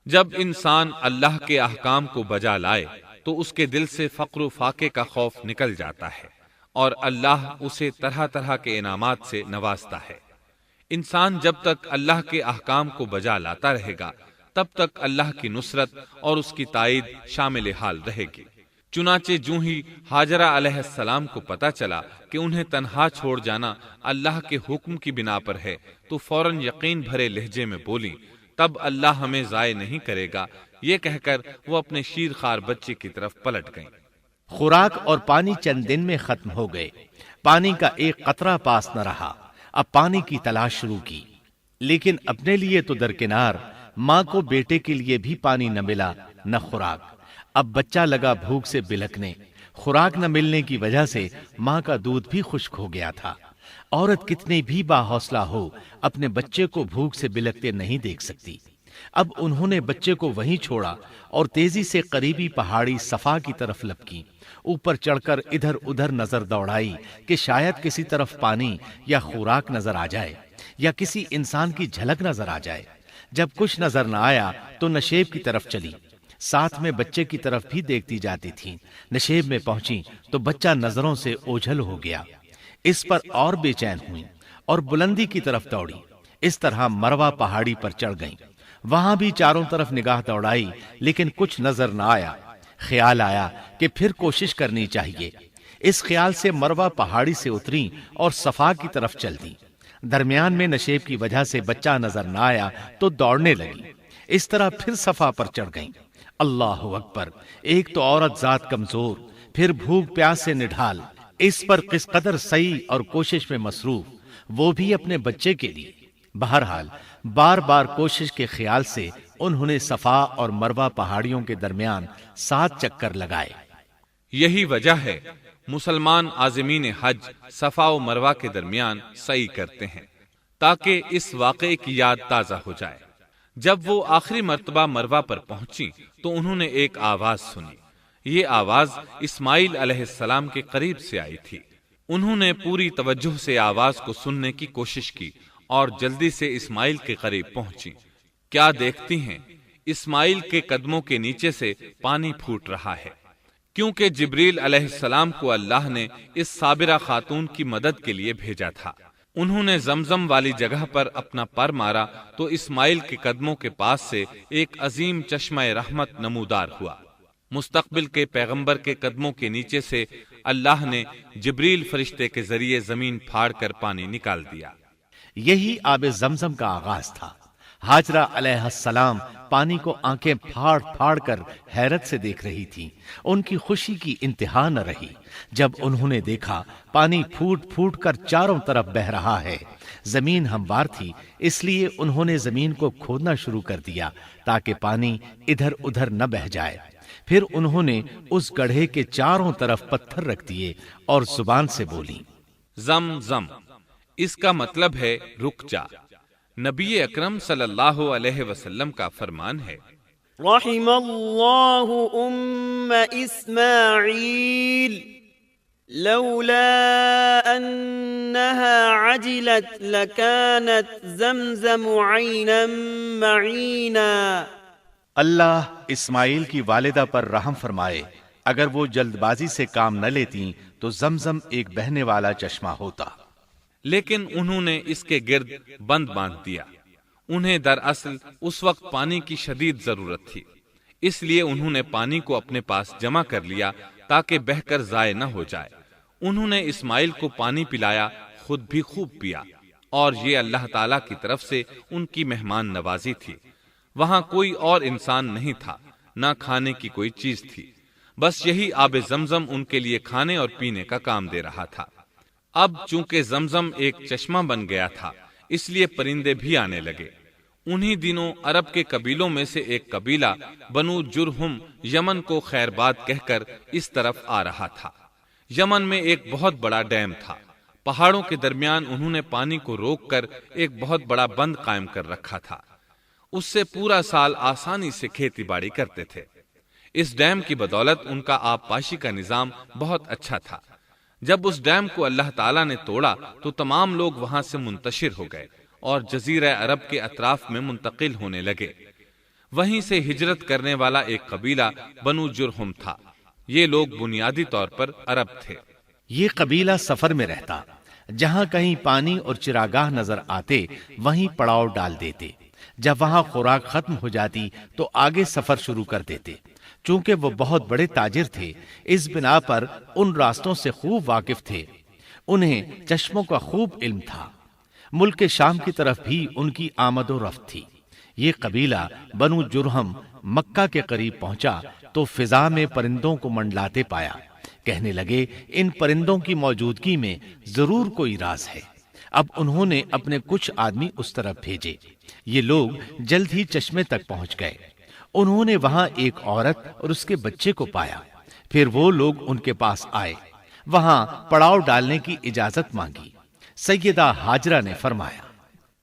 جب انسان اللہ کے احکام کو بجا لائے تو اس کے دل سے فقر و فاقے کا خوف نکل جاتا ہے اور اللہ اسے طرح طرح کے انعامات سے نوازتا ہے۔ انسان جب تک اللہ کے احکام کو بجا لاتا رہے گا تب تک اللہ کی نصرت اور اس کی تائید شامل حال رہے گی۔ چنانچہ جوں ہی ہاجرہ علیہ السلام کو پتہ چلا کہ انہیں تنہا چھوڑ جانا اللہ کے حکم کی بنا پر ہے تو فوراً یقین بھرے لہجے میں بولیں، تب اللہ ہمیں ضائع نہیں کرے گا، یہ کہہ کر وہ اپنے شیر خوار بچے کی طرف پلٹ گئیں۔ خوراک اور پانی چند دن میں ختم ہو گئے، پانی کا ایک قطرہ پاس نہ رہا۔ اب پانی کی تلاش شروع کی، لیکن اپنے لیے تو درکنار، ماں کو بیٹے کے لیے بھی پانی نہ ملا نہ خوراک۔ اب بچہ لگا بھوک سے بلکنے، خوراک نہ ملنے کی وجہ سے ماں کا دودھ بھی خشک ہو گیا تھا۔ عورت کتنی بھی باحوصلہ ہو اپنے بچے کو بھوک سے بلکتے نہیں دیکھ سکتی۔ اب انہوں نے بچے کو وہیں چھوڑا اور تیزی سے قریبی پہاڑی صفا کی طرف لپکی۔ اوپر چڑھ کر ادھر ادھر نظر دوڑائی کہ شاید کسی طرف پانی یا خوراک نظر آ جائے یا کسی انسان کی جھلک نظر آ جائے۔ جب کچھ نظر نہ آیا تو نشیب کی طرف چلی، ساتھ میں بچے کی طرف بھی دیکھتی جاتی تھی۔ نشیب میں پہنچی تو بچہ نظروں سے اوجھل ہو گیا۔ اس پر اور بے چین ہوئی اور بلندی کی طرف دوڑی۔ اس طرح مروہ پہاڑی پر چڑھ گئیں۔ وہاں بھی چاروں طرف نگاہ دوڑائی لیکن کچھ نظر نہ آیا۔ خیال آیا کہ پھر کوشش کرنی چاہیے۔ اس خیال سے مروہ پہاڑی سے اتری اور صفا کی طرف چل دی۔ درمیان میں نشیب کی وجہ سے بچہ نظر نہ آیا تو دوڑنے لگی۔ اس طرح پھر صفا پر چڑھ گئیں۔ اللہ اکبر! ایک تو عورت ذات کمزور، پھر بھوک پیاس سے نڈھال، اس پر کس قدر سعی اور کوشش میں مصروف، وہ بھی اپنے بچے کے لیے۔ بہرحال بار بار کوشش کے خیال سے انہوں نے صفا اور مروہ پہاڑیوں کے درمیان 7 چکر لگائے۔ یہی وجہ ہے مسلمان عازمین حج صفا و مروہ کے درمیان سعی کرتے ہیں تاکہ اس واقعے کی یاد تازہ ہو جائے۔ جب وہ آخری مرتبہ مروہ پر پہنچی تو انہوں نے ایک آواز سنی۔ یہ آواز اسماعیل علیہ السلام کے قریب سے آئی تھی۔ انہوں نے پوری توجہ سے آواز کو سننے کی کوشش کی اور جلدی سے اسماعیل کے قریب پہنچی۔ کیا دیکھتی ہیں؟ اسماعیل کے قدموں کے نیچے سے پانی پھوٹ رہا ہے، کیونکہ جبریل علیہ السلام کو اللہ نے اس صابرہ خاتون کی مدد کے لیے بھیجا تھا۔ انہوں نے زمزم والی جگہ پر اپنا پر مارا تو اسماعیل کے قدموں کے پاس سے ایک عظیم چشمہ رحمت نمودار ہوا۔ مستقبل کے پیغمبر کے قدموں کے نیچے سے اللہ نے جبریل فرشتے کے ذریعے زمین پھاڑ کر پانی نکال دیا۔ یہی آب زمزم کا آغاز تھا۔ ہاجرہ علیہ السلام پانی کو آنکھیں پھاڑ پھاڑ کر حیرت سے دیکھ رہی تھی۔ ان کی خوشی کی انتہا نہ رہی جب انہوں نے دیکھا پانی پھوٹ پھوٹ کر چاروں طرف بہ رہا ہے۔ زمین ہموار تھی، اس لیے انہوں نے زمین کو کھودنا شروع کر دیا تاکہ پانی ادھر ادھر نہ بہ جائے۔ پھر انہوں نے اس گڑھے کے چاروں طرف پتھر رکھ دیے اور زبان سے بولی، زم زم، اس کا مطلب ہے رک جا۔ نبی اکرم صلی اللہ علیہ وسلم کا فرمان ہے، رحم اللہ اسماعیل لولا انها عجلت لكانت زمزم عینا معینا۔ اللہ اسماعیل کی والدہ پر رحم فرمائے، اگر وہ جلد بازی سے کام نہ لیتی تو زمزم ایک بہنے والا چشمہ ہوتا۔ لیکن انہوں نے اس کے گرد بند باندھ دیا۔ انہیں دراصل اس وقت پانی کی شدید ضرورت تھی، اس لیے انہوں نے پانی کو اپنے پاس جمع کر لیا تاکہ بہہ کر ضائع نہ ہو جائے۔ انہوں نے اسماعیل کو پانی پلایا، خود بھی خوب پیا، اور یہ اللہ تعالی کی طرف سے ان کی مہمان نوازی تھی۔ وہاں کوئی اور انسان نہیں تھا، نہ کھانے کی کوئی چیز تھی، بس یہی آب زمزم ان کے لیے کھانے اور پینے کا کام دے رہا تھا۔ اب چونکہ زمزم ایک چشمہ بن گیا تھا، اس لیے پرندے بھی آنے لگے۔ انہی دنوں عرب کے قبیلوں میں سے ایک قبیلہ بنو جرہم یمن کو خیر باد کہہ کر اس طرف آ رہا تھا۔ یمن میں ایک بہت بڑا ڈیم تھا۔ پہاڑوں کے درمیان انہوں نے پانی کو روک کر ایک بہت بڑا بند قائم کر رکھا تھا۔ اس سے پورا سال آسانی سے کھیتی باڑی کرتے تھے۔ اس ڈیم کی بدولت ان کا آب پاشی کا نظام بہت اچھا تھا۔ جب اس ڈیم کو اللہ تعالیٰ نے توڑا تو تمام لوگ وہاں سے منتشر ہو گئے اور جزیرہ عرب کے اطراف میں منتقل ہونے لگے۔ وہیں سے ہجرت کرنے والا ایک قبیلہ بنو جرہم تھا۔ یہ لوگ بنیادی طور پر عرب تھے۔ یہ قبیلہ سفر میں رہتا، جہاں کہیں پانی اور چراگاہ نظر آتے وہیں پڑاؤ ڈال دیتے، جب وہاں خوراک ختم ہو جاتی تو آگے سفر شروع کر دیتے۔ چونکہ وہ بہت بڑے تاجر تھے، اس بنا پر ان راستوں سے خوب واقف تھے، انہیں چشموں کا خوب علم تھا۔ ملک شام کی طرف بھی ان کی آمد و رفت تھی۔ یہ قبیلہ بنو جرہم مکہ کے قریب پہنچا تو فضا میں پرندوں کو منڈلاتے پایا۔ کہنے لگے ان پرندوں کی موجودگی میں ضرور کوئی راز ہے۔ اب انہوں نے اپنے کچھ آدمی اس طرف بھیجے۔ یہ لوگ جلد ہی چشمے تک پہنچ گئے۔ انہوں نے وہاں ایک عورت اور اس کے بچے کو پایا۔ پھر وہ لوگ ان کے پاس آئے، وہاں پڑاؤ ڈالنے کی اجازت مانگی۔ سیدہ ہاجرہ نے فرمایا،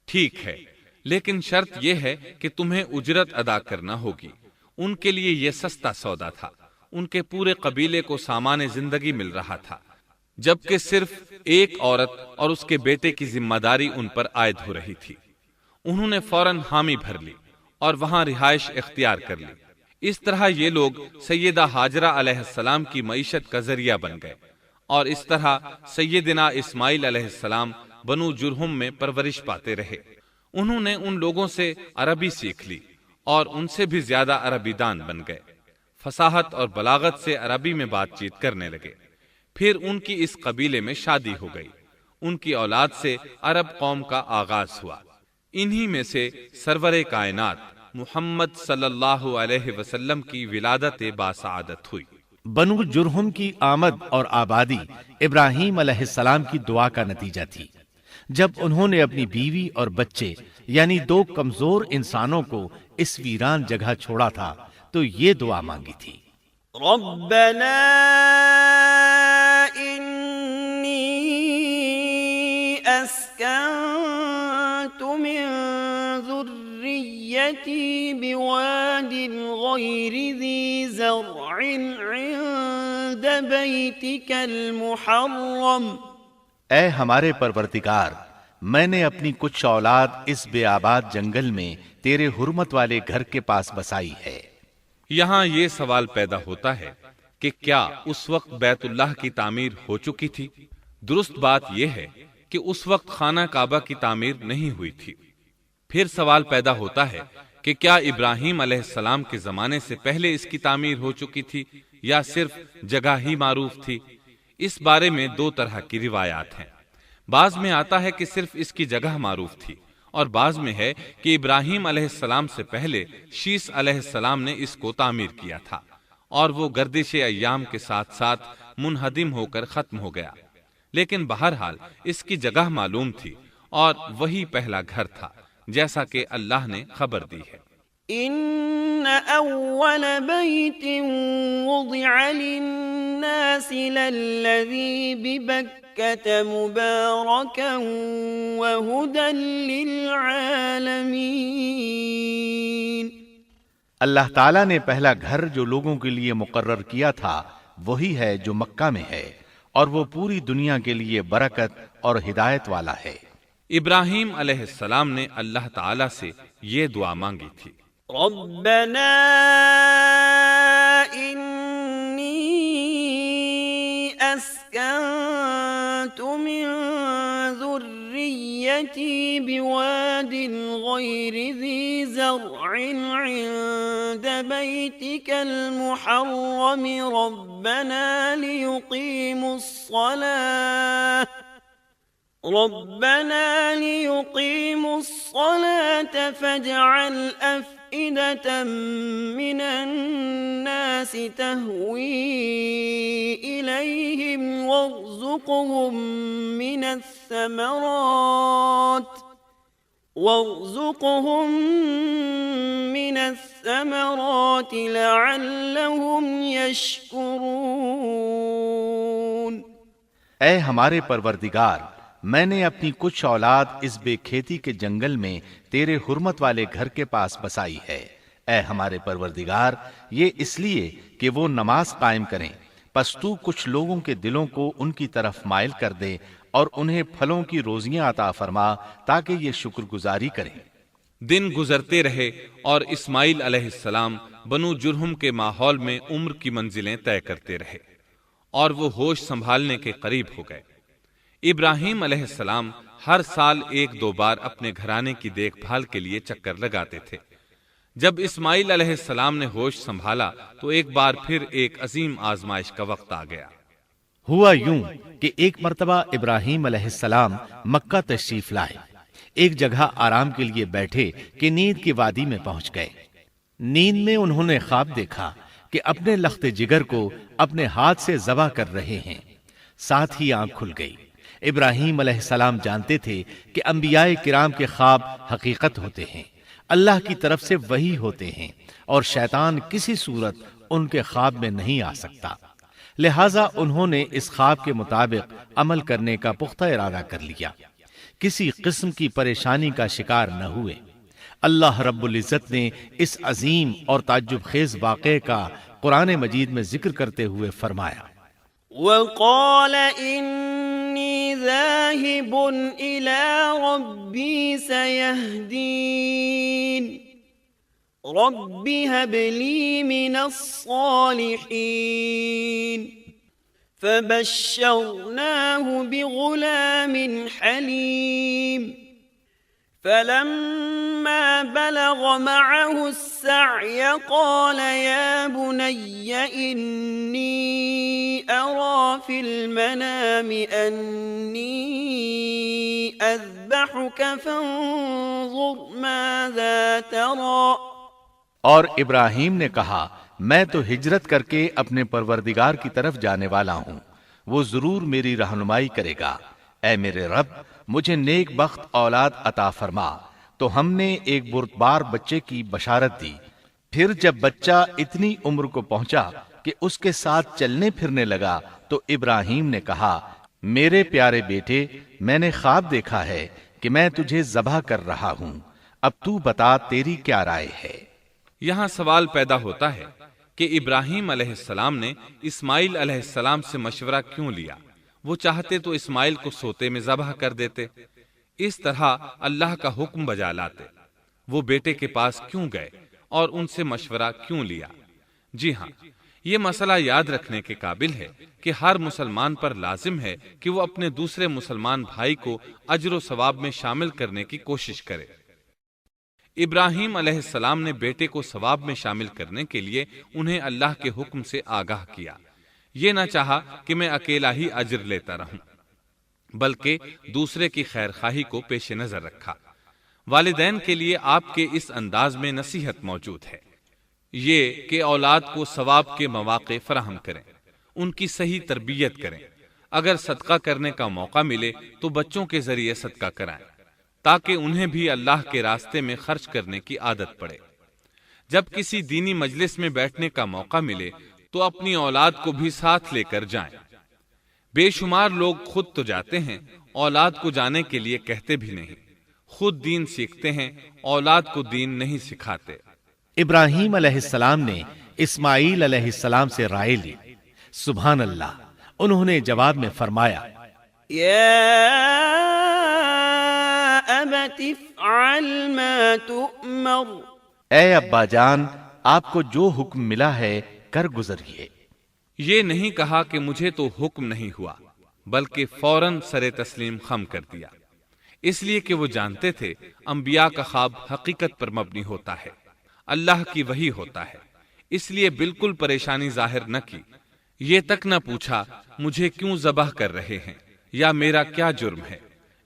ٹھیک ہے، لیکن شرط یہ ہے کہ تمہیں اجرت ادا کرنا ہوگی۔ ان کے لیے یہ سستا سودا تھا۔ ان کے پورے قبیلے کو سامان زندگی مل رہا تھا، جبکہ صرف ایک عورت اور اس کے بیٹے کی ذمہ داری ان پر عائد ہو رہی تھی۔ انہوں نے فوراً حامی بھر لی اور وہاں رہائش اختیار کر لی۔ اس طرح یہ لوگ سیدہ ہاجرہ علیہ السلام کی معیشت کا ذریعہ بن گئے، اور اس طرح سیدنا اسماعیل علیہ السلام بنو جرہم میں پرورش پاتے رہے۔ انہوں نے ان لوگوں سے عربی سیکھ لی اور ان سے بھی زیادہ عربی دان بن گئے۔ فصاحت اور بلاغت سے عربی میں بات چیت کرنے لگے۔ پھر ان کی اس قبیلے میں شادی ہو گئی۔ ان کی اولاد سے عرب قوم کا آغاز ہوا۔ انہی میں سے سرور کائنات محمد صلی اللہ علیہ وسلم کی ولادت باسعادت ہوئی۔ بنو جرہم کی آمد اور آبادی ابراہیم علیہ السلام کی دعا کا نتیجہ تھی۔ جب انہوں نے اپنی بیوی اور بچے یعنی دو کمزور انسانوں کو اس ویران جگہ چھوڑا تھا تو یہ دعا مانگی تھی، ربنا انی اسکنت من ذریتی بواد غیر ذی زرع عند بیتک المحرم۔ اے ہمارے پروردگار، میں نے اپنی کچھ اولاد اس بے آباد جنگل میں تیرے حرمت والے گھر کے پاس بسائی ہے۔ یہاں یہ سوال پیدا ہوتا ہے کہ کیا اس وقت بیت اللہ کی تعمیر ہو چکی تھی؟ درست بات یہ ہے کہ اس وقت خانہ کعبہ کی تعمیر نہیں ہوئی تھی۔ پھر سوال پیدا ہوتا ہے کہ کیا ابراہیم علیہ السلام کے زمانے سے پہلے اس کی تعمیر ہو چکی تھی یا صرف جگہ ہی معروف تھی؟ اس بارے میں دو طرح کی روایات ہیں۔ بعض میں آتا ہے کہ صرف اس کی جگہ معروف تھی، اور بعض میں ہے کہ ابراہیم علیہ السلام سے پہلے شیس علیہ السلام نے اس کو تعمیر کیا تھا، اور وہ گردش ایام کے ساتھ ساتھ منہدم ہو کر ختم ہو گیا۔ لیکن بہرحال اس کی جگہ معلوم تھی، اور وہی پہلا گھر تھا، جیسا کہ اللہ نے خبر دی ہے۔ ان اول بیت وضع للناس للذی ببکۃ مبارکا وہدی للعالمین۔ اللہ تعالیٰ نے پہلا گھر جو لوگوں کے لیے مقرر کیا تھا وہی ہے جو مکہ میں ہے، اور وہ پوری دنیا کے لیے برکت اور ہدایت والا ہے۔ ابراہیم علیہ السلام نے اللہ تعالیٰ سے یہ دعا مانگی تھی، ربنا انی اسکنت من ذریتی بواد غیر ذی زرع عند بیتک المحرم ربنا لیقیموا الصلاة فاجعل أفئدة من الناس تهوي إليهم وارزقهم من الثمرات لعلهم يشكرون۔ اے ہمارے پروردگار، میں نے اپنی کچھ اولاد اس بے کھیتی کے جنگل میں تیرے حرمت والے گھر کے پاس بسائی ہے۔ اے ہمارے پروردگار، یہ اس لیے کہ وہ نماز قائم کریں، پس تو کچھ لوگوں کے دلوں کو ان کی طرف مائل کر دے اور انہیں پھلوں کی روزیاں عطا فرما تاکہ یہ شکر گزاری کریں۔ دن گزرتے رہے اور اسماعیل علیہ السلام بنو جرہم کے ماحول میں عمر کی منزلیں طے کرتے رہے اور وہ ہوش سنبھالنے کے قریب ہو گئے۔ ابراہیم علیہ السلام ہر سال 1-2 بار اپنے گھرانے کی دیکھ بھال کے لیے چکر لگاتے تھے۔ جب اسماعیل علیہ السلام نے ہوش سنبھالا تو ایک بار پھر ایک عظیم آزمائش کا وقت آ گیا۔ ہوا یوں کہ ایک مرتبہ ابراہیم علیہ السلام مکہ تشریف لائے۔ ایک جگہ آرام کے لیے بیٹھے کہ نیند کی وادی میں پہنچ گئے۔ نیند میں انہوں نے خواب دیکھا کہ اپنے لخت جگر کو اپنے ہاتھ سے ذبح کر رہے ہیں۔ ساتھ ہی آنکھ کھل گئی۔ ابراہیم علیہ السلام جانتے تھے کہ انبیاء کرام کے خواب حقیقت ہوتے ہیں، اللہ کی طرف سے وحی ہوتے ہیں، اور شیطان کسی صورت ان کے خواب میں نہیں آ سکتا۔ لہٰذا انہوں نے اس خواب کے مطابق عمل کرنے کا پختہ ارادہ کر لیا، کسی قسم کی پریشانی کا شکار نہ ہوئے۔ اللہ رب العزت نے اس عظیم اور تعجب خیز واقعے کا قرآن مجید میں ذکر کرتے ہوئے فرمایا، وقال إني ذاهب إلى ربي سيهدين رب هب لي من الصالحين فبشرناه بغلام حليم فلما بلغ معه السعي قال يا بني إني أرى في المنام أني أذبحك فانظر ماذا ترى۔ اور ابراہیم نے کہا، میں تو ہجرت کر کے اپنے پروردگار کی طرف جانے والا ہوں، وہ ضرور میری رہنمائی کرے گا۔ اے میرے رب، مجھے نیک بخت اولاد عطا فرما۔ تو ہم نے ایک بردبار بچے کی بشارت دی۔ پھر جب بچہ اتنی عمر کو پہنچا کہ اس کے ساتھ چلنے پھرنے لگا تو ابراہیم نے کہا، میرے پیارے بیٹے، میں نے خواب دیکھا ہے کہ میں تجھے ذبح کر رہا ہوں، اب تو بتا تیری کیا رائے ہے؟ یہاں سوال پیدا ہوتا ہے کہ ابراہیم علیہ السلام نے اسماعیل علیہ السلام سے مشورہ کیوں لیا؟ وہ چاہتے تو اسماعیل کو سوتے میں ذبح کر دیتے، اس طرح اللہ کا حکم بجا لاتے۔ وہ بیٹے کے پاس کیوں گئے اور ان سے مشورہ کیوں لیا؟ جی ہاں، یہ مسئلہ یاد رکھنے کے قابل ہے کہ ہر مسلمان پر لازم ہے کہ وہ اپنے دوسرے مسلمان بھائی کو اجر و ثواب میں شامل کرنے کی کوشش کرے۔ ابراہیم علیہ السلام نے بیٹے کو ثواب میں شامل کرنے کے لیے انہیں اللہ کے حکم سے آگاہ کیا۔ یہ نہ چاہا کہ میں اکیلا ہی اجر لیتا رہوں، بلکہ دوسرے کی خیر خواہی کو پیش نظر رکھا۔ والدین کے لیے آپ کے اس انداز میں نصیحت موجود ہے، یہ کہ اولاد کو ثواب کے مواقع فراہم کریں، ان کی صحیح تربیت کریں۔ اگر صدقہ کرنے کا موقع ملے تو بچوں کے ذریعے صدقہ کرائیں، تاکہ انہیں بھی اللہ کے راستے میں خرچ کرنے کی عادت پڑے۔ جب کسی دینی مجلس میں بیٹھنے کا موقع ملے تو اپنی اولاد کو بھی ساتھ لے کر جائیں۔ بے شمار لوگ خود تو جاتے ہیں، اولاد کو جانے کے لیے کہتے بھی نہیں۔ خود دین سیکھتے ہیں، اولاد کو دین نہیں سکھاتے۔ ابراہیم علیہ السلام نے اسماعیل علیہ السلام سے رائے لی۔ سبحان اللہ، انہوں نے جواب میں فرمایا، يا أبت افعل ما تؤمر۔ اے ابا جان، آپ کو جو حکم ملا ہے کر گزریے۔ یہ نہیں کہا کہ مجھے تو حکم نہیں ہوا، بلکہ فوراً سر تسلیم خم کر دیا، اس لیے کہ وہ جانتے تھے انبیاء کا خواب حقیقت پر مبنی ہوتا ہے، اللہ کی وحی ہوتا ہے۔ اس لیے بالکل پریشانی ظاہر نہ کی، یہ تک نہ پوچھا مجھے کیوں ذبح کر رہے ہیں، یا میرا کیا جرم ہے،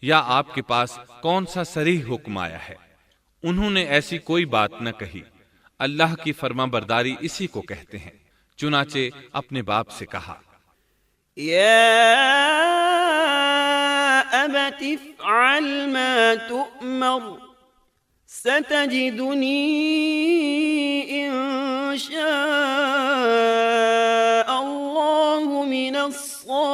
یا آپ کے پاس کون سا صریح حکم آیا ہے۔ انہوں نے ایسی کوئی بات نہ کہی۔ اللہ کی فرما برداری اسی کو کہتے ہیں۔ چنانچہ اپنے باپ سے کہا، يا أبت افعل ما تؤمر ستجدني إن شاء الله من الصابرين۔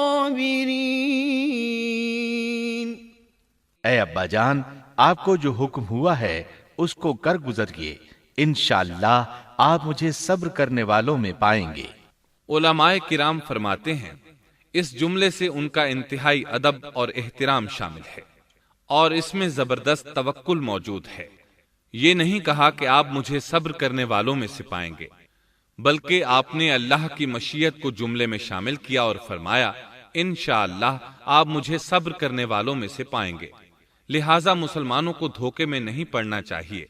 اے ابا جان، آپ کو جو حکم ہوا ہے اس کو کر گزریے، انشاءاللہ آپ مجھے صبر کرنے والوں میں پائیں گے۔ علماء کرام فرماتے ہیں اس جملے سے ان کا انتہائی ادب اور احترام شامل ہے، اور اس میں زبردست توکل موجود ہے۔ یہ نہیں کہا کہ آپ مجھے صبر کرنے والوں میں سے پائیں گے، بلکہ آپ نے اللہ کی مشیت کو جملے میں شامل کیا اور فرمایا انشاءاللہ آپ مجھے صبر کرنے والوں میں سے پائیں گے۔ لہٰذا مسلمانوں کو دھوکے میں نہیں پڑنا چاہیے۔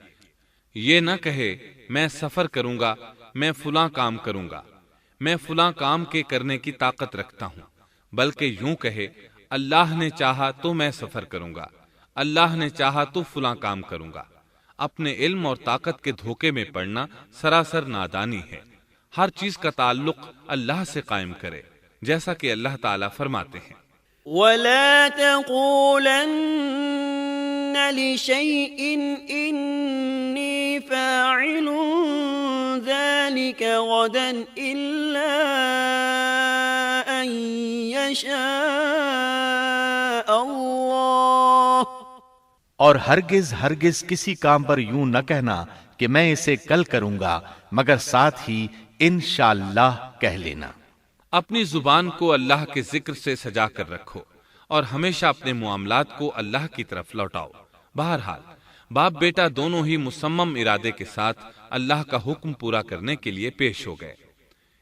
یہ نہ کہے میں سفر کروں گا، میں فلاں کام کروں گا، میں فلاں کام کے کرنے کی طاقت رکھتا ہوں، بلکہ یوں کہے اللہ نے چاہا تو میں سفر کروں گا، اللہ نے چاہا تو فلاں کام کروں گا۔ اپنے علم اور طاقت کے دھوکے میں پڑنا سراسر نادانی ہے۔ ہر چیز کا تعلق اللہ سے قائم کرے، جیسا کہ اللہ تعالیٰ فرماتے ہیں ولا تقولن لشيء إني فاعل ذلك غدا إلا أن يشاء الله، اور ہرگز ہرگز کسی کام پر یوں نہ کہنا کہ میں اسے کل کروں گا، مگر ساتھ ہی انشاءاللہ کہہ لینا۔ اپنی زبان کو اللہ کے ذکر سے سجا کر رکھو اور ہمیشہ اپنے معاملات کو اللہ کی طرف لوٹاؤ۔ بہرحال باپ بیٹا دونوں ہی مصمم ارادے کے ساتھ اللہ کا حکم پورا کرنے کے لیے پیش ہو گئے۔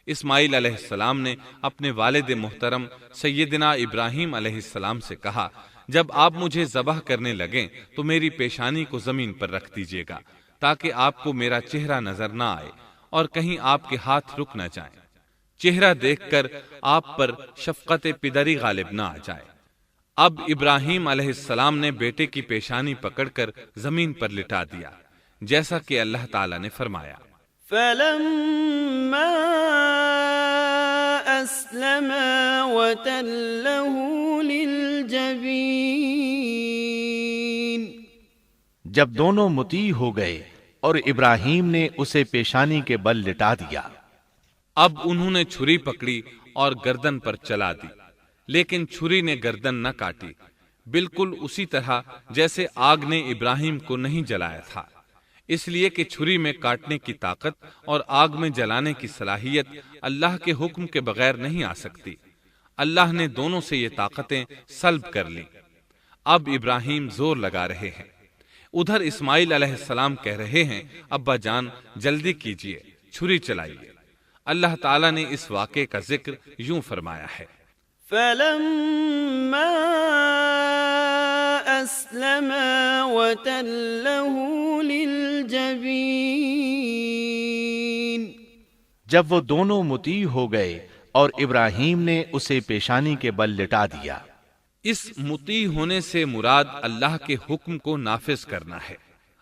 اسماعیل علیہ السلام نے اپنے والد محترم سیدنا ابراہیم علیہ السلام سے کہا جب آپ مجھے ذبح کرنے لگیں تو میری پیشانی کو زمین پر رکھ دیجیے گا تاکہ آپ کو میرا چہرہ نظر نہ آئے اور کہیں آپ کے ہاتھ رک نہ جائیں، چہرہ دیکھ کر آپ پر شفقت پدری غالب نہ آ جائے۔ اب ابراہیم علیہ السلام نے بیٹے کی پیشانی پکڑ کر زمین پر لٹا دیا، جیسا کہ اللہ تعالیٰ نے فرمایا فلما أسلما وتله للجبين، جب دونوں مطیع ہو گئے اور ابراہیم نے اسے پیشانی کے بل لٹا دیا۔ اب انہوں نے چھری پکڑی اور گردن پر چلا دی، لیکن چھری نے گردن نہ کاٹی، بالکل اسی طرح جیسے آگ نے ابراہیم کو نہیں جلایا تھا، اس لیے کہ چھری میں کاٹنے کی طاقت اور آگ میں جلانے کی صلاحیت اللہ کے حکم کے بغیر نہیں آ سکتی۔ اللہ نے دونوں سے یہ طاقتیں سلب کر لیں۔ اب ابراہیم زور لگا رہے ہیں، ادھر اسماعیل علیہ السلام کہہ رہے ہیں ابا جان جلدی کیجئے، چھری چلائیے۔ اللہ تعالیٰ نے اس واقعے کا ذکر یوں فرمایا ہے فلما أسلما وتله للجبين، جب وہ دونوں مطیع ہو گئے اور ابراہیم نے اسے پیشانی کے بل لٹا دیا۔ اس مطیع ہونے سے مراد اللہ کے حکم کو نافذ کرنا ہے۔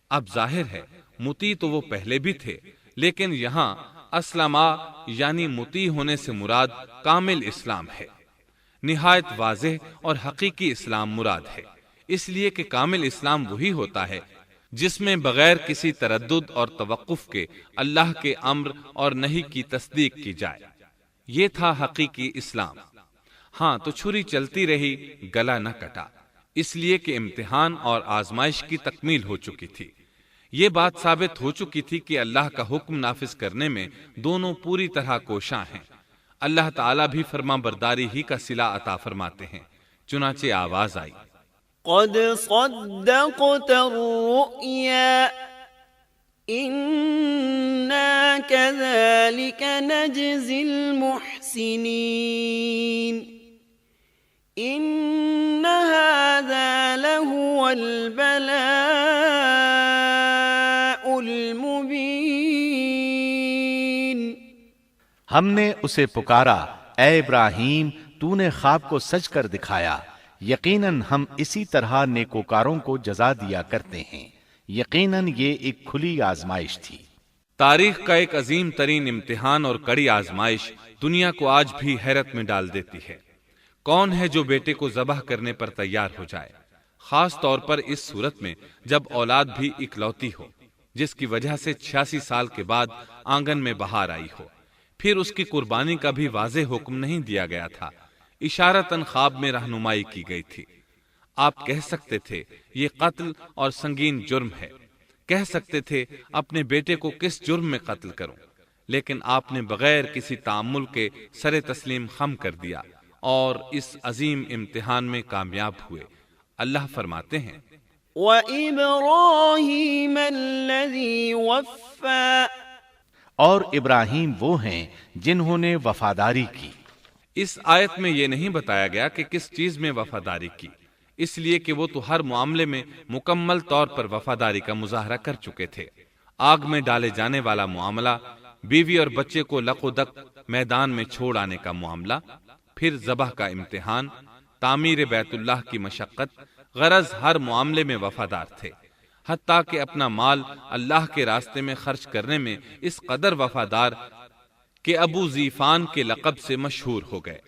اب ظاہر ہے مطیع تو وہ پہلے بھی تھے، لیکن یہاں اسلما یعنی مطیع ہونے سے مراد کامل اسلام ہے۔ نہایت واضح اور حقیقی اسلام مراد ہے، اس لیے کہ کامل اسلام وہی ہوتا ہے جس میں بغیر کسی تردد اور توقف کے اللہ کے امر اور نہی کی تصدیق کی جائے۔ یہ تھا حقیقی اسلام۔ ہاں تو چھری چلتی رہی، گلا نہ کٹا، اس لیے کہ امتحان اور آزمائش کی تکمیل ہو چکی تھی۔ یہ بات ثابت ہو چکی تھی کہ اللہ کا حکم نافذ کرنے میں دونوں پوری طرح کوشاں ہیں۔ اللہ تعالیٰ بھی فرما برداری ہی کا صلہ عطا فرماتے ہیں۔ چنانچہ آواز آئی قد صدقت الرؤيا إنا كذلك نجزي المحسنين إن هذا لهو البلاء المبين، ہم نے اسے پکارا اے ابراہیم تو نے خواب کو سچ کر دکھایا، یقیناً ہم اسی طرح نیکوکاروں کو جزا دیا کرتے ہیں۔ یقیناً یہ ایک کھلی آزمائش تھی۔ تاریخ کا ایک عظیم ترین امتحان اور کڑی آزمائش دنیا کو آج بھی حیرت میں ڈال دیتی ہے۔ کون ہے جو بیٹے کو ذبح کرنے پر تیار ہو جائے، خاص طور پر اس صورت میں جب اولاد بھی اکلوتی ہو، جس کی وجہ سے 86 سال کے بعد آنگن میں بہار آئی ہو۔ پھر اس کی قربانی کا بھی واضح حکم نہیں دیا گیا تھا، اشارتاً خواب میں رہنمائی کی گئی تھی۔ آپ کہہ سکتے تھے یہ قتل اور سنگین جرم ہے، کہہ سکتے تھے اپنے بیٹے کو کس جرم میں قتل کروں، لیکن آپ نے بغیر کسی تعامل کے سر تسلیم خم کر دیا اور اس عظیم امتحان میں کامیاب ہوئے۔ اللہ فرماتے ہیں وإبراهيم الذي وفى اور ابراہیم وہ ہیں جنہوں نے وفاداری کی۔ اس آیت میں یہ نہیں بتایا گیا کہ کس چیز میں وفاداری کی، اس لیے کہ وہ تو ہر معاملے میں مکمل طور پر وفاداری کا مظاہرہ کر چکے تھے۔ آگ میں ڈالے جانے والا معاملہ، بیوی اور بچے کو لق و دق میدان میں چھوڑ آنے کا معاملہ، پھر ذبح کا امتحان، تعمیر بیت اللہ کی مشقت، غرض ہر معاملے میں وفادار تھے، حتیٰ کہ اپنا مال اللہ کے راستے میں خرچ کرنے میں اس قدر وفادار کہ ابو زیفان کے لقب سے مشہور ہو گئے۔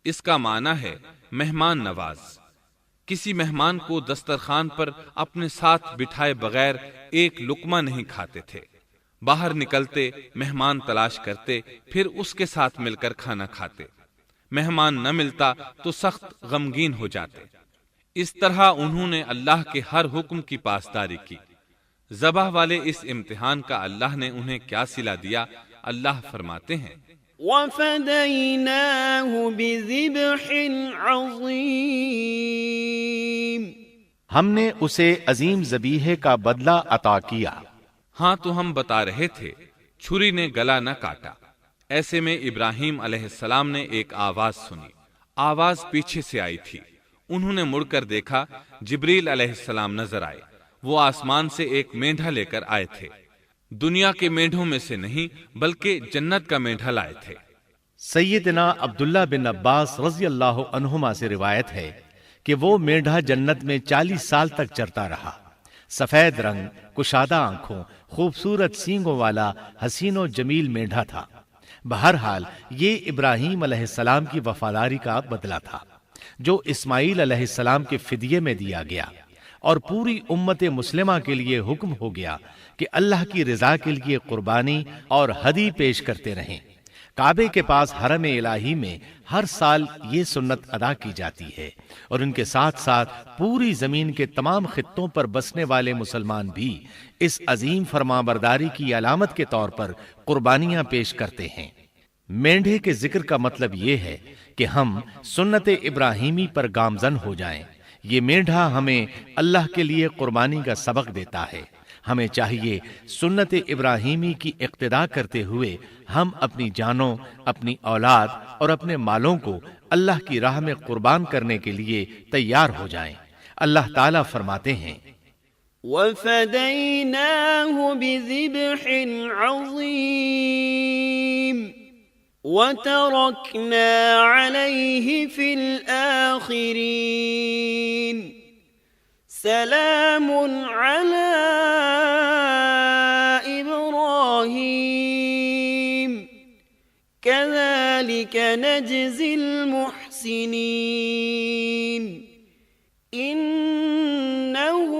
اس کا معنی ہے مہمان نواز۔ کسی مہمان کو دسترخوان پر اپنے ساتھ بٹھائے بغیر ایک لقمہ نہیں کھاتے تھے، باہر نکلتے مہمان تلاش کرتے، پھر اس کے ساتھ مل کر کھانا کھاتے، مہمان نہ ملتا تو سخت غمگین ہو جاتے۔ اس طرح انہوں نے اللہ کے ہر حکم کی پاسداری کی۔ ذبح والے اس امتحان کا اللہ نے انہیں کیا صلہ دیا؟ اللہ فرماتے ہیں وَفَدَيْنَاهُ بِذِبْحٍ عَظِيمٍ، ہم نے اسے عظیم ذبیحے کا بدلہ عطا کیا۔ ہاں تو ہم بتا رہے تھے چھری نے گلا نہ کاٹا۔ ایسے میں ابراہیم علیہ السلام نے ایک آواز سنی، آواز پیچھے سے آئی تھی۔ انہوں نے مڑ کر دیکھا، جبریل علیہ السلام نظر آئے۔ وہ آسمان سے ایک مینڈھا لے کر آئے تھے، دنیا کے مینڈھوں میں سے نہیں بلکہ جنت کا مینڈھا لائے تھے۔ سیدنا عبداللہ بن عباس رضی اللہ عنہما سے روایت ہے کہ وہ مینڈھا جنت میں 40 سال تک چرتا رہا۔ سفید رنگ، کشادہ آنکھوں، خوبصورت سینگوں والا حسین و جمیل مینڈھا تھا۔ بہرحال یہ ابراہیم علیہ السلام کی وفاداری کا بدلہ تھا جو اسماعیل علیہ السلام کے فدیے میں دیا گیا، اور پوری امت مسلمہ کے لیے حکم ہو گیا کہ اللہ کی رضا کے لیے قربانی اور ہدی پیش کرتے رہیں۔ کعبے کے پاس حرم الہی میں ہر سال یہ سنت ادا کی جاتی ہے، اور ان کے ساتھ ساتھ پوری زمین کے تمام خطوں پر بسنے والے مسلمان بھی اس عظیم فرمانبرداری کی علامت کے طور پر قربانیاں پیش کرتے ہیں۔ مینڈھے کے ذکر کا مطلب یہ ہے کہ ہم سنت ابراہیمی پر گامزن ہو جائیں۔ یہ مینڈھا ہمیں اللہ کے لیے قربانی کا سبق دیتا ہے۔ ہمیں چاہیے سنت ابراہیمی کی اقتداء کرتے ہوئے ہم اپنی جانوں، اپنی اولاد اور اپنے مالوں کو اللہ کی راہ میں قربان کرنے کے لیے تیار ہو جائیں۔ اللہ تعالیٰ فرماتے ہیں وَفَدَيْنَاهُ بِذِبْحٍ عَظِيمٍ وَتَرَكْنَا عَلَيْهِ فِي الْآخِرِينَ سَلَامٌ عَلَىٰ إِبْرَاهِيمَ كَذَلِكَ نَجْزِي الْمُحْسِنِينَ إِنَّهُ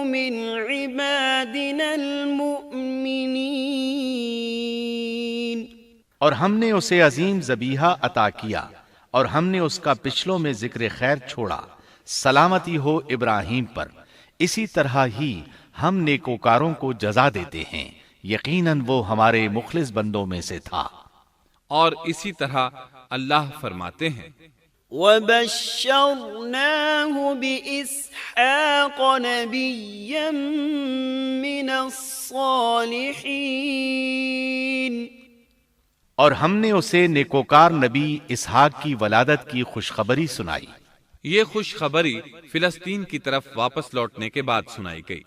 مِنْ عِبَادِنَا الْمُؤْمِنِينَ۔ اور ہم نے اسے عظیم ذبیحہ عطا کیا، اور ہم نے اس کا پچھلوں میں ذکر خیر چھوڑا۔ سلامتی ہو ابراہیم پر۔ اسی طرح ہی ہم نیکوکاروں کو جزا دیتے ہیں، یقیناً وہ ہمارے مخلص بندوں میں سے تھا۔ اور اسی طرح اللہ فرماتے ہیں وَبَشَّرْنَاهُ بِإِسْحَاقَ نَبِيًّا مِّنَ الصَّالِحِينَ، اور ہم نے اسے نیکوکار نبی اسحاق کی ولادت کی خوشخبری سنائی۔ یہ خوشخبری فلسطین کی طرف واپس لوٹنے کے بعد سنائی گئی۔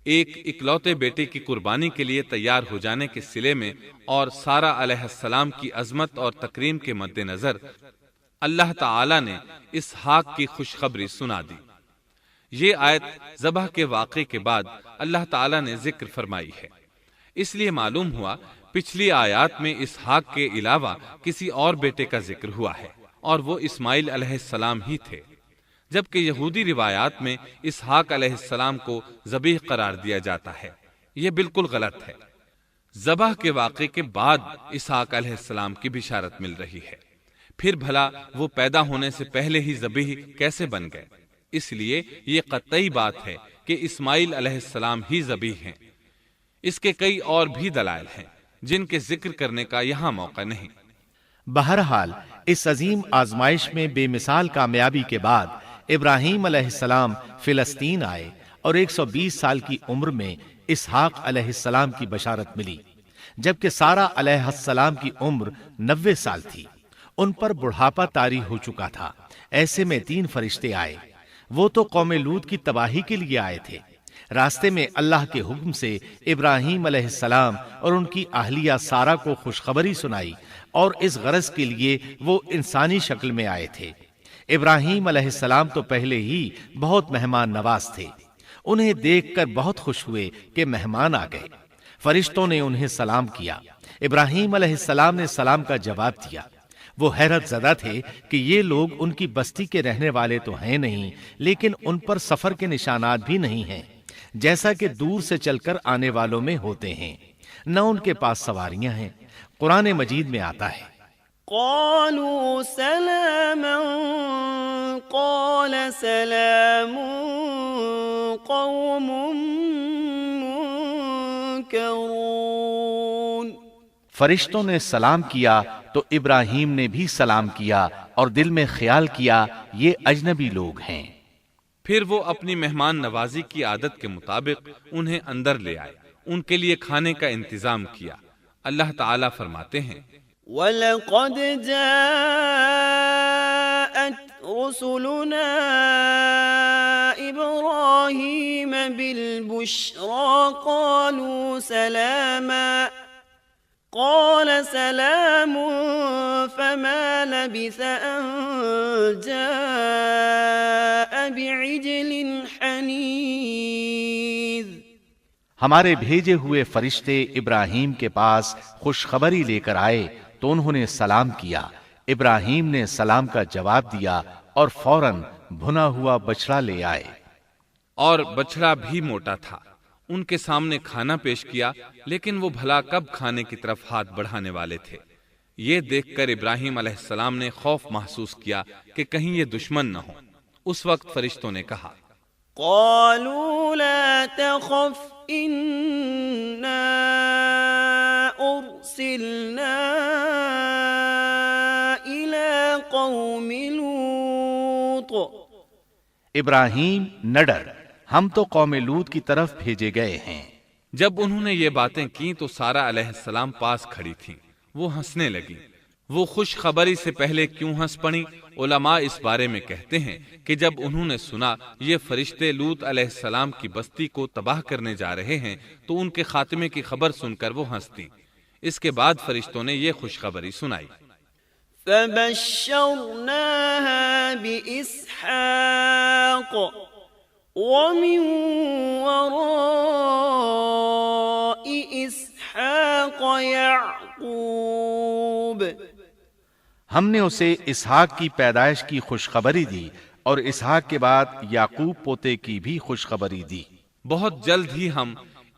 ایک اکلوتے بیٹے کی قربانی کے لیے تیار ہو جانے کے صلے میں اور سارہ علیہ السلام کی عظمت اور تکریم کے مد نظر اللہ تعالی نے اسحاق کی خوشخبری سنا دی۔ یہ آیت ذبح کے واقعے کے بعد اللہ تعالی نے ذکر فرمائی ہے، اس لیے معلوم ہوا پچھلی آیات میں اسحاق کے علاوہ کسی اور بیٹے کا ذکر ہوا ہے، اور وہ اسماعیل علیہ السلام ہی تھے، جبکہ یہودی روایات میں اسحاق علیہ السلام کو ذبیح قرار دیا جاتا ہے۔ یہ بالکل غلط ہے۔ ذبح کے واقعے کے بعد اسحاق علیہ السلام کی بشارت مل رہی ہے، پھر بھلا وہ پیدا ہونے سے پہلے ہی ذبیح کیسے بن گئے؟ اس لیے یہ قطعی بات ہے کہ اسماعیل علیہ السلام ہی ذبیح ہیں۔ اس کے کئی اور بھی دلائل ہیں جن کے ذکر کرنے کا یہاں موقع نہیں۔ بہرحال اس عظیم آزمائش میں بے مثال کامیابی کے بعد ابراہیم علیہ السلام فلسطین آئے اور 120 سال کی عمر میں اسحاق علیہ السلام کی بشارت ملی، جبکہ سارہ علیہ السلام کی عمر 90 سال تھی۔ ان پر بڑھاپا طاری ہو چکا تھا۔ ایسے میں 3 فرشتے آئے، وہ تو قوم لوط کی تباہی کے لیے آئے تھے۔ راستے میں اللہ کے حکم سے ابراہیم علیہ السلام اور ان کی اہلیہ سارہ کو خوشخبری سنائی، اور اس غرض کے لیے وہ انسانی شکل میں آئے تھے۔ ابراہیم علیہ السلام تو پہلے ہی بہت مہمان نواز تھے، انہیں دیکھ کر بہت خوش ہوئے کہ مہمان آ گئے۔ فرشتوں نے انہیں سلام کیا۔ ابراہیم علیہ السلام نے سلام کا جواب دیا۔ وہ حیرت زدہ تھے کہ یہ لوگ ان کی بستی کے رہنے والے تو ہیں نہیں، لیکن ان پر سفر کے نشانات بھی نہیں ہیں، جیسا کہ دور سے چل کر آنے والوں میں ہوتے ہیں، نہ ان کے پاس سواریاں ہیں۔ قرآن مجید میں آتا ہے، قالوا سلاما قال سلام قوم منكرون۔ فرشتوں نے سلام کیا تو ابراہیم نے بھی سلام کیا اور دل میں خیال کیا یہ اجنبی لوگ ہیں۔ پھر وہ اپنی مہمان نوازی کی عادت کے مطابق انہیں اندر لے آئے، ان کے لیے کھانے کا انتظام کیا۔ اللہ تعالیٰ فرماتے ہیں، وَلَقَدْ جَاءَتْ رُسُلُنَا إِبْرَاهِيمَ بِالْبُشْرَى قَالُوا سَلَامًا قَالَ سَلَامٌ فَمَا لَبِثَ أَن جَاءَ بِعِجْلٍ حَنِيذٍ۔ ہمارے بھیجے ہوئے فرشتے ابراہیم کے پاس خوشخبری لے کر آئے تو انہوں نے سلام کیا۔ ابراہیم نے سلام کا جواب دیا اور فوراً بھنا ہوا بچڑا لے آئے، اور بچڑا بھی موٹا تھا۔ ان کے سامنے کھانا پیش کیا، لیکن وہ بھلا کب کھانے کی طرف ہاتھ بڑھانے والے تھے۔ یہ دیکھ کر ابراہیم علیہ السلام نے خوف محسوس کیا کہ کہیں یہ دشمن نہ ہو۔ اس وقت فرشتوں نے کہا، قالوا لا تخف إنا أرسلنا إلى قوم لوط۔ ابراہیم نہ ڈر، ہم تو قوم لوط کی طرف بھیجے گئے ہیں۔ جب انہوں نے یہ باتیں کی تو سارہ علیہ السلام پاس کھڑی تھیں، وہ ہنسنے لگی۔ وہ خوش خبری سے پہلے کیوں ہنس پڑی؟ علماء اس بارے میں کہتے ہیں کہ جب انہوں نے سنا یہ فرشتے لوط علیہ السلام کی بستی کو تباہ کرنے جا رہے ہیں تو ان کے خاتمے کی خبر سن کر وہ ہنستی۔ اس کے بعد فرشتوں نے یہ خوشخبری سنائی۔ فبشرناها بإسحاق ومن وراء إسحاق يعقوب۔ ہم نے اسے اسحاق کی پیدائش کی خوشخبری دی اور اسحاق کے بعد یعقوب پوتے کی بھی خوشخبری دی۔ بہت جلد ہی ہم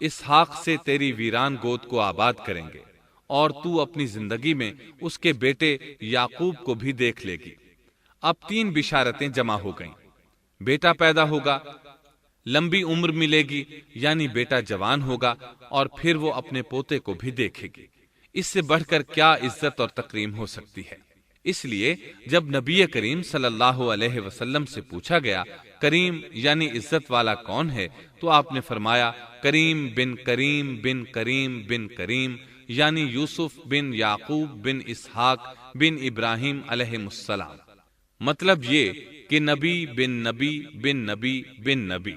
اسحاق سے تیری ویران گود کو آباد کریں گے، اور تو اپنی زندگی میں اس کے بیٹے یعقوب کو بھی دیکھ لے گی۔ اب 3 بشارتیں جمع ہو گئیں۔ بیٹا پیدا ہوگا، لمبی عمر ملے گی یعنی بیٹا جوان ہوگا، اور پھر وہ اپنے پوتے کو بھی دیکھے گی۔ اس سے بڑھ کر کیا عزت اور تکریم ہو سکتی ہے؟ اس لیے جب نبی کریم صلی اللہ علیہ وسلم سے پوچھا گیا کریم یعنی عزت والا کون ہے، تو آپ نے فرمایا کریم بن کریم بن کریم بن کریم، یعنی یوسف بن یعقوب بن اسحاق بن ابراہیم علیہ السلام۔ مطلب یہ کہ نبی بن نبی بن نبی بن نبی۔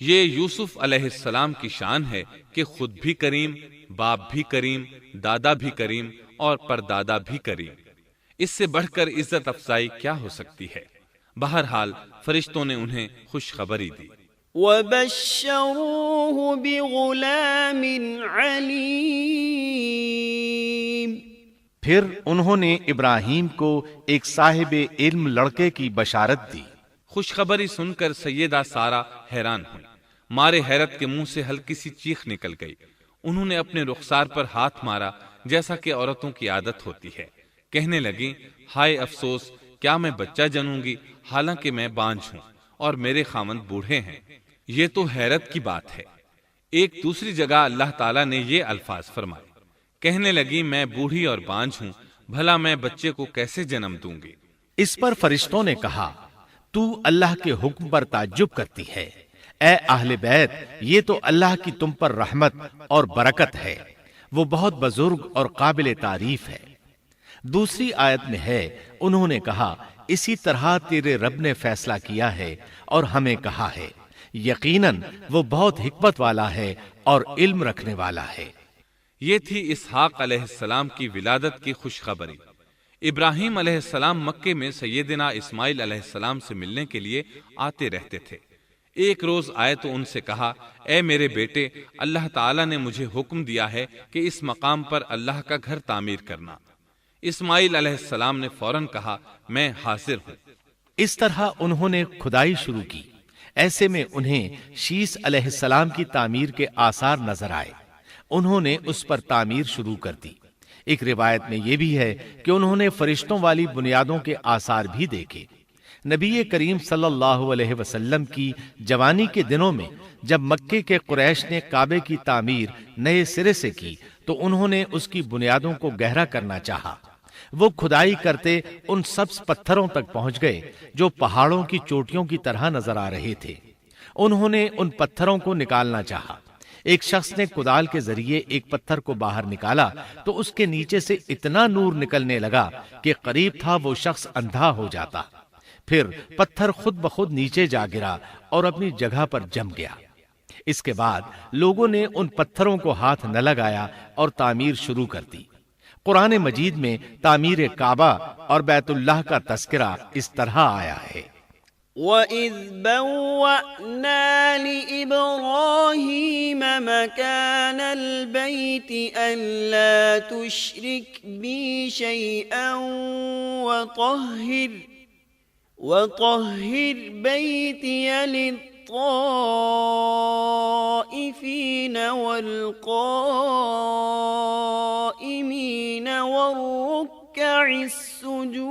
یہ یوسف علیہ السلام کی شان ہے کہ خود بھی کریم، باپ بھی کریم، دادا بھی کریم اور پردادا بھی کریم۔ اس سے بڑھ کر عزت افزائی کیا ہو سکتی ہے؟ بہرحال فرشتوں نے انہیں خوشخبری دی۔ وَبَشَّرُوهُ بِغُلَامٍ عَلِيمٍ۔ پھر انہوں نے ابراہیم کو ایک صاحب علم لڑکے کی بشارت دی۔ خوشخبری سن کر سیدہ سارہ حیران ہوئی، مارے حیرت کے منہ سے ہلکی سی چیخ نکل گئی۔ انہوں نے اپنے رخسار پر ہاتھ مارا جیسا کہ عورتوں کی عادت ہوتی ہے۔ کہنے لگی، ہائے افسوس، کیا میں بچہ جنوں گی حالانکہ میں بانجھ ہوں اور میرے خاوند بوڑھے ہیں؟ یہ تو حیرت کی بات ہے۔ ایک دوسری جگہ اللہ تعالیٰ نے یہ الفاظ فرمائے، کہنے لگی میں بوڑھی اور بانجھ ہوں، بھلا میں بچے کو کیسے جنم دوں گی؟ اس پر فرشتوں نے کہا، تو اللہ کے حکم پر تعجب کرتی ہے، اے اہل بیت، یہ تو اللہ کی تم پر رحمت اور برکت ہے، وہ بہت بزرگ اور قابل تعریف ہے۔ دوسری آیت میں ہے، انہوں نے کہا اسی طرح تیرے رب نے فیصلہ کیا ہے اور ہمیں کہا ہے، یقیناً وہ بہت حکمت والا ہے اور علم رکھنے والا ہے۔ یہ تھی اسحاق علیہ السلام کی ولادت کی خوشخبری۔ ابراہیم علیہ السلام مکے میں سیدنا اسماعیل علیہ السلام سے ملنے کے لیے آتے رہتے تھے۔ ایک روز آئے تو ان سے کہا، اے میرے بیٹے، اللہ تعالیٰ نے مجھے حکم دیا ہے کہ اس مقام پر اللہ کا گھر تعمیر کرنا۔ اسماعیل علیہ السلام نے فوراً کہا، میں حاضر ہوں۔ اس طرح انہوں نے کھدائی شروع کی۔ ایسے میں انہیں شیش علیہ السلام کی تعمیر کے آثار نظر آئے۔ انہوں نے اس پر تعمیر شروع کر دی۔ ایک روایت میں یہ بھی ہے کہ انہوں نے فرشتوں والی بنیادوں کے آثار بھی دیکھے۔ نبی کریم صلی اللہ علیہ وسلم کی جوانی کے دنوں میں جب مکے کے قریش نے کعبے کی تعمیر نئے سرے سے کی تو انہوں نے اس کی بنیادوں کو گہرا کرنا چاہا۔ وہ کھدائی کرتے ان سبز پتھروں تک پہنچ گئے جو پہاڑوں کی چوٹیوں کی طرح نظر آ رہے تھے۔ انہوں نے ان پتھروں کو نکالنا چاہا۔ ایک شخص نے کدال کے ذریعے ایک پتھر کو باہر نکالا تو اس کے نیچے سے اتنا نور نکلنے لگا کہ قریب تھا وہ شخص اندھا ہو جاتا۔ پھر پتھر خود بخود نیچے جا گرا اور اپنی جگہ پر جم گیا۔ اس کے بعد لوگوں نے ان پتھروں کو ہاتھ نہ لگایا اور تعمیر شروع کر دی۔ قرآن مجید میں تعمیر کعبہ اور بیت اللہ کا تذکرہ اس طرح آیا ہے، وَإِذْ بَوَّأْنَا لِإِبْرَاهِيمَ مَكَانَ الْبَيْتِ أَلَّا تُشْرِكْ بِي شَيْئًا وَطَهِّرْ بَيْتِيَ لِلطَّائِفِينَ وَالْقَائِمِينَ وَالرُّكَّعِ السُّجُودِ۔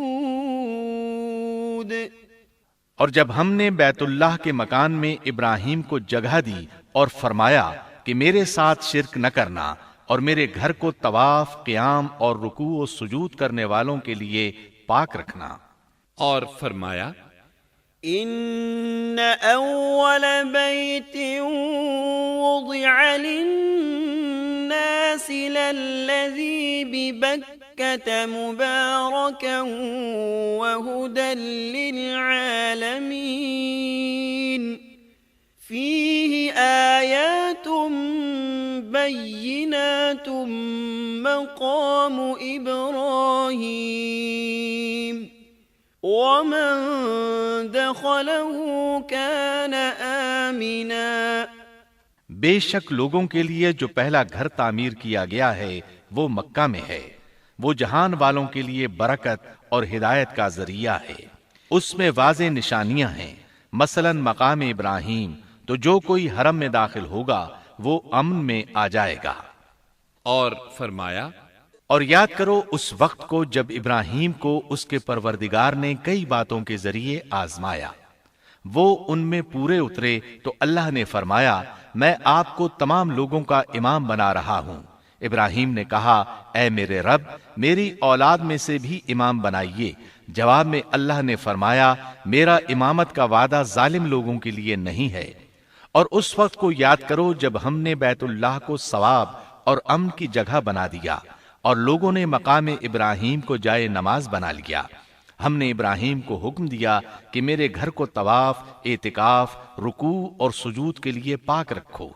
اور جب ہم نے بیت اللہ کے مکان میں ابراہیم کو جگہ دی اور فرمایا کہ میرے ساتھ شرک نہ کرنا اور میرے گھر کو طواف، قیام اور رکوع و سجود کرنے والوں کے لیے پاک رکھنا، اور فرمایا، ان اول بیت وضع للناس للذی ببکۃ مبارکا وہدی للعالمین فیہ آیات بینات مقام ابراہیم ومن دخلہ کان آمنا۔ بے شک لوگوں کے لیے جو پہلا گھر تعمیر کیا گیا ہے وہ مکہ میں ہے، وہ جہان والوں کے لیے برکت اور ہدایت کا ذریعہ ہے۔ اس میں واضح نشانیاں ہیں، مثلا مقام ابراہیم، تو جو کوئی حرم میں داخل ہوگا وہ امن میں آ جائے گا۔ اور فرمایا، اور یاد کرو اس وقت کو جب ابراہیم کو اس کے پروردگار نے کئی باتوں کے ذریعے آزمایا، وہ ان میں پورے اترے تو اللہ نے فرمایا، میں آپ کو تمام لوگوں کا امام بنا رہا ہوں۔ ابراہیم نے کہا، اے میرے رب، میری اولاد میں سے بھی امام بنائیے۔ جواب میں اللہ نے فرمایا، میرا امامت کا وعدہ ظالم لوگوں کے لیے نہیں ہے۔ اور اس وقت کو یاد کرو جب ہم نے بیت اللہ کو ثواب اور امن کی جگہ بنا دیا اور لوگوں نے مقام ابراہیم کو جائے نماز بنا لیا۔ ہم نے ابراہیم کو حکم دیا کہ میرے گھر کو طواف، اعتکاف، رکوع اور سجود کے لیے پاک رکھو،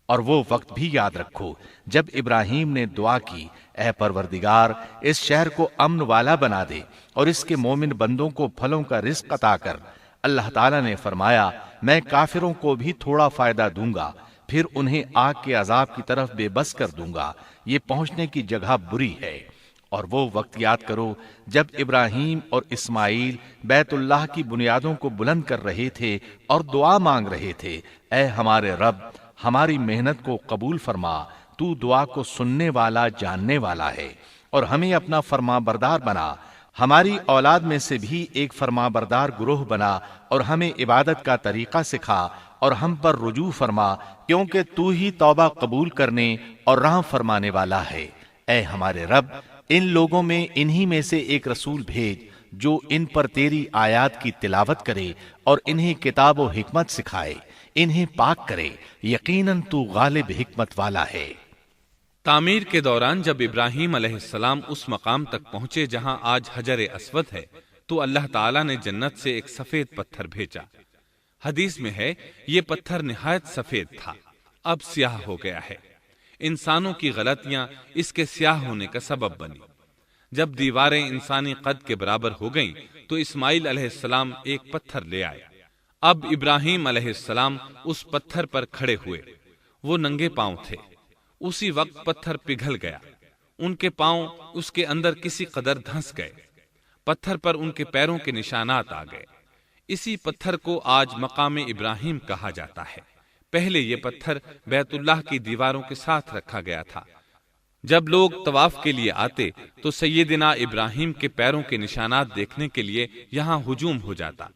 اور وہ وقت بھی یاد رکھو جب ابراہیم نے دعا کی، اے پروردگار، اس شہر کو امن والا بنا دے اور اس کے مومن بندوں کو پھلوں کا رزق عطا کر۔ اللہ تعالیٰ نے فرمایا، میں کافروں کو بھی تھوڑا فائدہ دوں گا، پھر انہیں آگ کے عذاب کی طرف بے بس کر دوں گا، یہ پہنچنے کی جگہ بری ہے۔ اور وہ وقت یاد کرو جب ابراہیم اور اسماعیل بیت اللہ کی بنیادوں کو بلند کر رہے تھے اور دعا مانگ رہے تھے، اے ہمارے رب، ہماری محنت کو قبول فرما، تو دعا کو سننے والا، جاننے والا ہے، اور ہمیں اپنا فرما بردار بنا، ہماری اولاد میں سے بھی ایک فرما بردار گروہ بنا، اور ہمیں عبادت کا طریقہ سکھا اور ہم پر رجوع فرما، کیونکہ تو ہی توبہ قبول کرنے اور رحم فرمانے والا ہے۔ اے ہمارے رب، ان لوگوں میں انہی میں سے ایک رسول بھیج جو ان پر تیری آیات کی تلاوت کرے اور انہیں کتاب و حکمت سکھائے، انہیں پاک کرے، یقیناً تو غالب حکمت والا ہے۔ تعمیر کے دوران جب ابراہیم علیہ السلام اس مقام تک پہنچے جہاں آج حجر اسود ہے تو اللہ تعالیٰ نے جنت سے ایک سفید پتھر بھیجا۔ حدیث میں ہے یہ پتھر نہایت سفید تھا، اب سیاہ ہو گیا ہے۔ انسانوں کی غلطیاں اس کے سیاہ ہونے کا سبب بنی۔ جب دیواریں انسانی قد کے برابر ہو گئیں تو اسماعیل علیہ السلام ایک پتھر لے آئے۔ اب ابراہیم علیہ السلام اس پتھر پر کھڑے ہوئے، وہ ننگے پاؤں تھے۔ اسی وقت پتھر پگھل گیا، ان کے پاؤں اس کے اندر کسی قدر دھنس گئے، پتھر پر ان کے پیروں کے نشانات آ گئے۔ اسی پتھر کو آج مقام ابراہیم کہا جاتا ہے۔ پہلے یہ پتھر بیت اللہ کی دیواروں کے ساتھ رکھا گیا تھا۔ جب لوگ طواف کے لیے آتے تو سیدنا ابراہیم کے پیروں کے نشانات دیکھنے کے لیے یہاں ہجوم ہو جاتا۔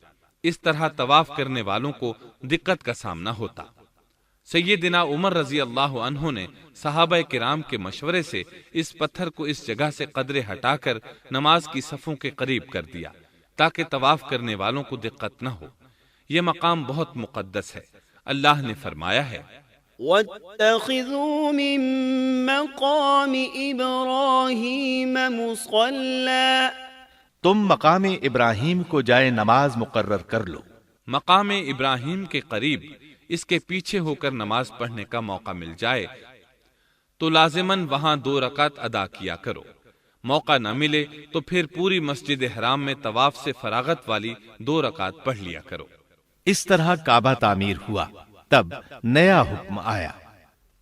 اس طرح طواف کرنے والوں کو دقت کا سامنا ہوتا۔ سیدنا عمر رضی اللہ عنہ نے صحابہ کرام کے مشورے سے اس پتھر کو اس جگہ سے قدرے ہٹا کر نماز کی صفوں کے قریب کر دیا تاکہ طواف کرنے والوں کو دقت نہ ہو۔ یہ مقام بہت مقدس ہے۔ اللہ نے فرمایا ہے وَاتَّخِذُوا مِن مَّقَامِ إِبْرَاهِيمَ مُصَلًّى، تم مقام ابراہیم کو جائے نماز مقرر کر لو۔ مقام ابراہیم کے قریب اس کے پیچھے ہو کر نماز پڑھنے کا موقع مل جائے تو لازماً وہاں 2 رکعت ادا کیا کرو۔ موقع نہ ملے تو پھر پوری مسجد حرام میں طواف سے فراغت والی 2 رکعت پڑھ لیا کرو۔ اس طرح کعبہ تعمیر ہوا، تب نیا حکم آیا۔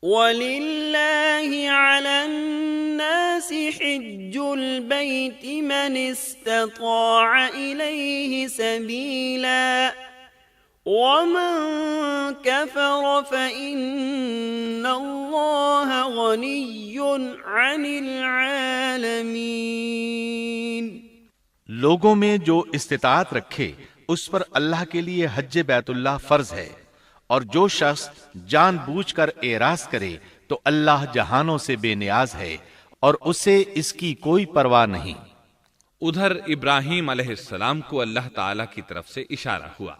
وَلِلَّهِ عَلَى النَّاسِ حِجُّ الْبَيْتِ مَنِ اسْتَطَاعَ إِلَيْهِ سَبِيلًا وَمَن كَفَرَ فَإِنَّ اللَّهَ غَنِيٌّ عَنِ الْعَالَمِينَ۔ لوگوں میں جو استطاعت رکھے اس پر اللہ کے لیے حج بیت اللہ فرض ہے، اور جو شخص جان بوجھ کر اعراض کرے تو اللہ جہانوں سے بے نیاز ہے اور اسے اس کی کوئی پرواہ نہیں۔ ادھر ابراہیم علیہ السلام کو اللہ تعالیٰ کی طرف سے اشارہ ہوا،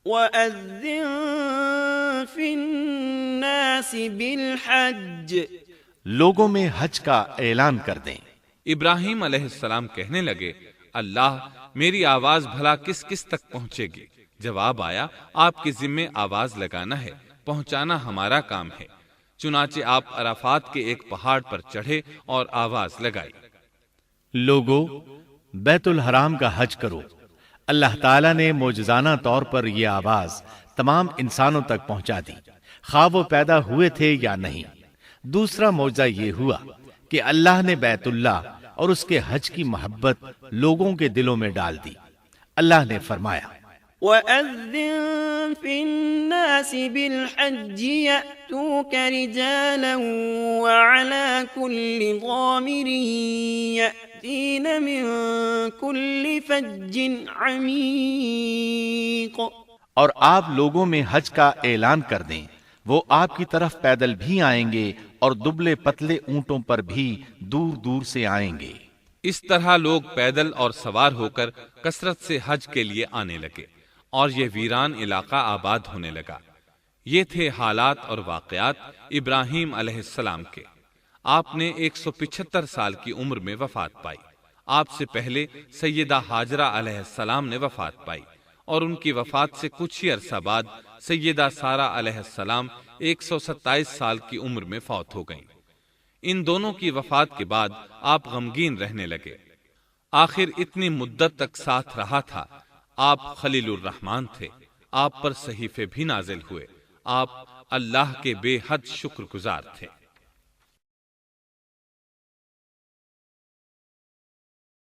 وَأَذِّن فِي النَّاسِ بِالْحَجِّ، لوگوں میں حج کا اعلان کر دیں۔ ابراہیم علیہ السلام کہنے لگے، اللہ میری آواز بھلا کس کس تک پہنچے گی؟ جواب آیا، آپ کے ذمے آواز لگانا ہے، پہنچانا ہمارا کام ہے۔ چنانچہ آپ عرفات کے ایک پہاڑ پر چڑھے اور آواز لگائی، لوگو بیت الحرام کا حج کرو۔ اللہ تعالیٰ نے معجزانہ طور پر یہ آواز تمام انسانوں تک پہنچا دی، خواہ وہ پیدا ہوئے تھے یا نہیں۔ دوسرا معجزہ یہ ہوا کہ اللہ نے بیت اللہ اور اس کے حج کی محبت لوگوں کے دلوں میں ڈال دی۔ اللہ نے فرمایا، وَأَذِّن فِي النَّاسِ بِالْحَجِّ يَأْتُوكَ رِجَالًا وَعَلَى كُلِّ ضَامِرٍ يَأْتِينَ مِن كُلِّ فَجٍّ عَمِيقٍ، اور آپ لوگوں میں حج کا اعلان کر دیں، وہ آپ کی طرف پیدل بھی آئیں گے اور دبلے پتلے اونٹوں پر بھی دور دور سے آئیں گے۔ اس طرح لوگ پیدل اور سوار ہو کر کثرت سے حج کے لیے آنے لگے اور یہ ویران علاقہ آباد ہونے لگا۔ یہ تھے حالات اور واقعات ابراہیم علیہ السلام کے۔ آپ نے 175 سال کی عمر میں وفات پائی۔ آپ سے پہلے سیدہ ہاجرہ علیہ السلام نے وفات پائی، اور ان کی وفات سے کچھ ہی عرصہ بعد سیدہ سارہ علیہ السلام 127 سال کی عمر میں فوت ہو گئیں۔ ان دونوں کی وفات کے بعد آپ غمگین رہنے لگے۔ آخر اتنی مدت تک ساتھ رہا تھا۔ آپ خلیل الرحمن تھے، آپ پر صحیفے بھی نازل ہوئے، آپ اللہ کے بے حد شکر گزار تھے۔